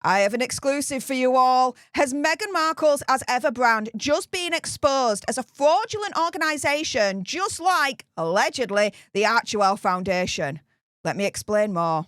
I have an exclusive for you all. Has Meghan Markle's As Ever brand just been exposed as a fraudulent organisation, just like, allegedly, the Archewell Foundation? Let me explain more.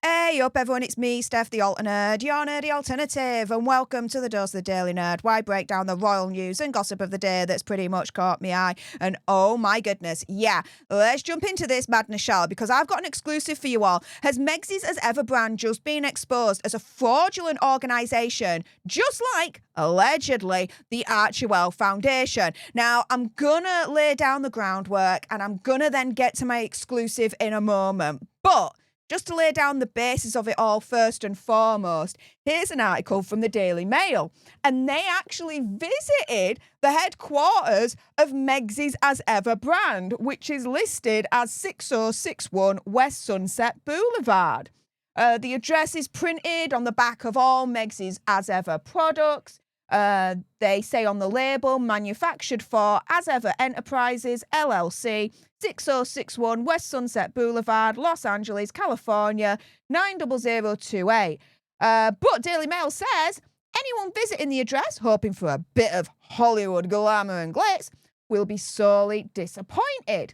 Hey up everyone, it's me, Stef The Alter Nerd, your nerdy alternative, and welcome to the Dose of the Daily Nerd, where I break down the royal news and gossip of the day that's pretty much caught me eye. And oh my goodness, yeah, let's jump into this madness, shall, because I've got an exclusive for you all. Has Meg's As Ever brand just been exposed as a fraudulent organisation, just like, allegedly, the Archewell Foundation? Now, I'm gonna lay down the groundwork, and I'm gonna then get to my exclusive in a moment, but just to lay down the basis of it all first and foremost, here's an article from the Daily Mail. And they actually visited the headquarters of Meg's As Ever brand, which is listed as 6061 West Sunset Boulevard. The address is printed on the back of all Meg's As Ever products. They say on the label, manufactured for As Ever Enterprises, LLC, 6061 West Sunset Boulevard, Los Angeles, California, 90028. But Daily Mail says anyone visiting the address hoping for a bit of Hollywood glamour and glitz will be sorely disappointed.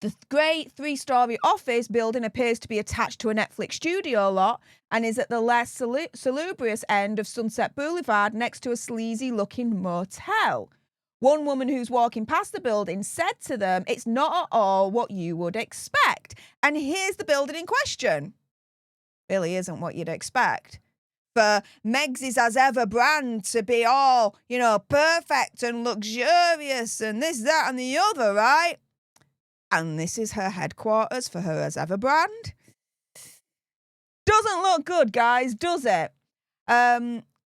The great three-story office building appears to be attached to a Netflix studio lot and is at the less salubrious end of Sunset Boulevard next to a sleazy-looking motel. One woman who's walking past the building said to them, "It's not at all what you would expect." And here's the building in question. Really isn't what you'd expect. For Meg's As Ever brand to be all, perfect and luxurious and this, that and the other, right? And this is her headquarters for her As Ever brand. Doesn't look good, guys, does it?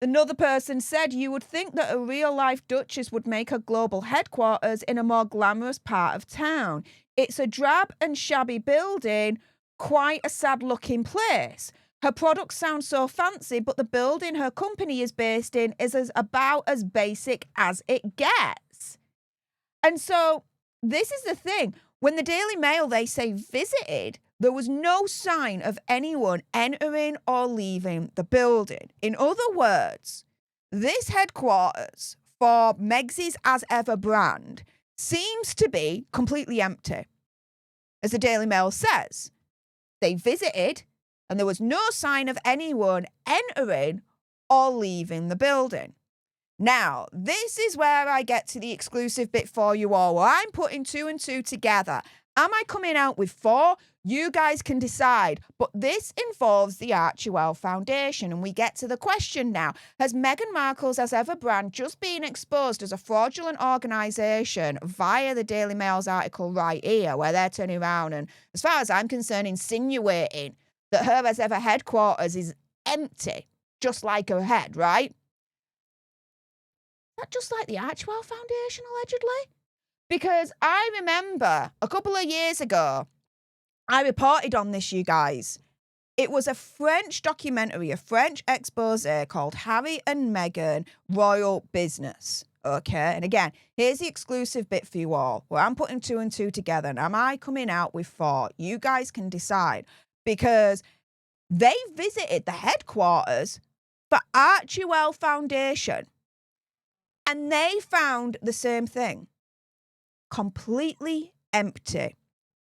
Another person said, "You would think that a real-life duchess would make her global headquarters in a more glamorous part of town. It's a drab and shabby building, quite a sad-looking place. Her products sound so fancy, but the building her company is based in is about as basic as it gets." And so this is the thing. When the Daily Mail, they say visited, there was no sign of anyone entering or leaving the building. In other words, this headquarters for Meg's As Ever brand seems to be completely empty. As the Daily Mail says, they visited and there was no sign of anyone entering or leaving the building. Now, this is where I get to the exclusive bit for you all, where I'm putting two and two together. Am I coming out with four? You guys can decide. But this involves the Archewell Foundation, and we get to the question now. Has Meghan Markle's As Ever brand just been exposed as a fraudulent organisation via the Daily Mail's article right here, where they're turning around and, as far as I'm concerned, insinuating that her As Ever headquarters is empty, just like her head, right? Is that just like the Archewell Foundation, allegedly? Because I remember a couple of years ago, I reported on this, you guys. It was a French documentary, a French expose called Harry and Meghan Royal Business. Okay, and again, here's the exclusive bit for you all, where I'm putting two and two together, and am I coming out with four? You guys can decide, because they visited the headquarters for Archewell Foundation, and they found the same thing. Completely empty.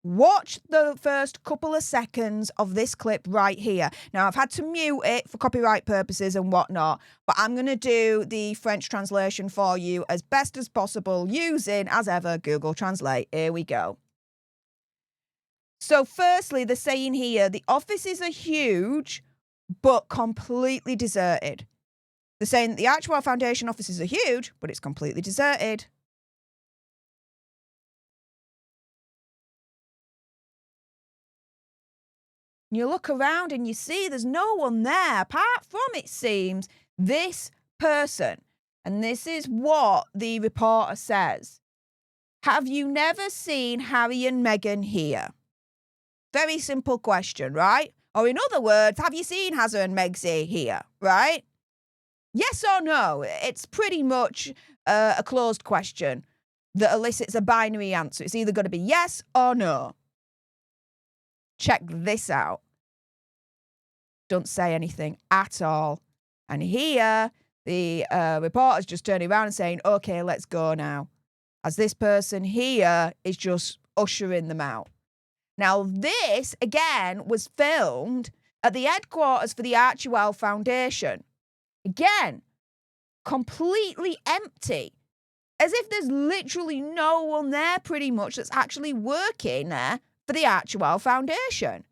Watch the first couple of seconds of this clip right here. Now, I've had to mute it for copyright purposes and whatnot, but I'm going to do the French translation for you as best as possible using, as ever, Google Translate. Here we go. So firstly, they're saying here, the offices are huge, but completely deserted. They're saying that the Archewell Foundation offices are huge, but it's completely deserted. You look around and you see there's no one there, apart from, it seems, this person. And this is what the reporter says. "Have you never seen Harry and Meghan here?" Very simple question, right? Or in other words, have you seen Hazza and Megsy here, right? Yes or no? It's pretty much a closed question that elicits a binary answer. It's either going to be yes or no. Check this out. Don't say anything at all. And here, the reporter's just turning around and saying, okay, let's go now. As this person here is just ushering them out. Now, this, again, was filmed at the headquarters for the Archewell Foundation. Again, completely empty. As if there's literally no one there, pretty much, that's actually working there for the Archewell Foundation.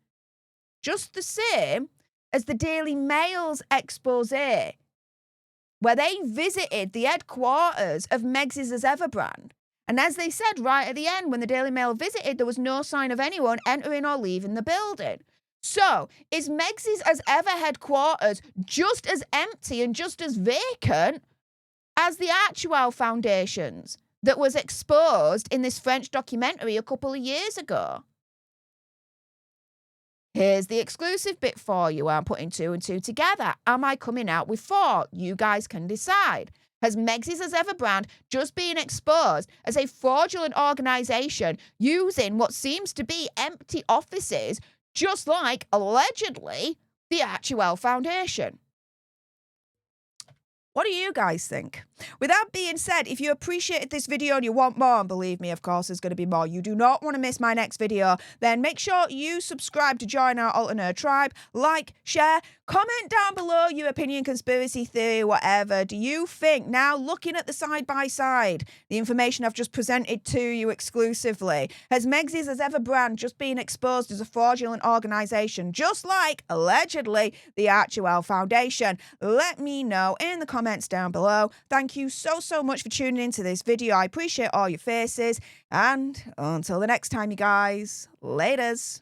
Just the same as the Daily Mail's expose, where they visited the headquarters of Meg's as Ever brand. And as they said right at the end, when the Daily Mail visited, there was no sign of anyone entering or leaving the building. So, is Meg's as Ever headquarters just as empty and just as vacant as the Archewell Foundation's that was exposed in this French documentary a couple of years ago? Here's the exclusive bit for you. I'm putting 2 and 2 together. Am I coming out with 4? You guys can decide. Has Meg's as Ever brand just been exposed as a fraudulent organisation using what seems to be empty offices, just like, allegedly, the Archewell Foundation? What do you guys think? With that being said, if you appreciated this video and you want more, and believe me, of course, there's going to be more, you do not want to miss my next video, then make sure you subscribe to join our Alter Nerd tribe, like, share, comment down below your opinion, conspiracy theory, whatever. Do you think, now looking at the side-by-side, the information I've just presented to you exclusively, has Meg's as Ever brand just been exposed as a fraudulent organisation, just like, allegedly, the Archewell Foundation? Let me know in the comments down below. Thank you so much for tuning into this video. I appreciate all your faces, and until the next time, you guys, laters.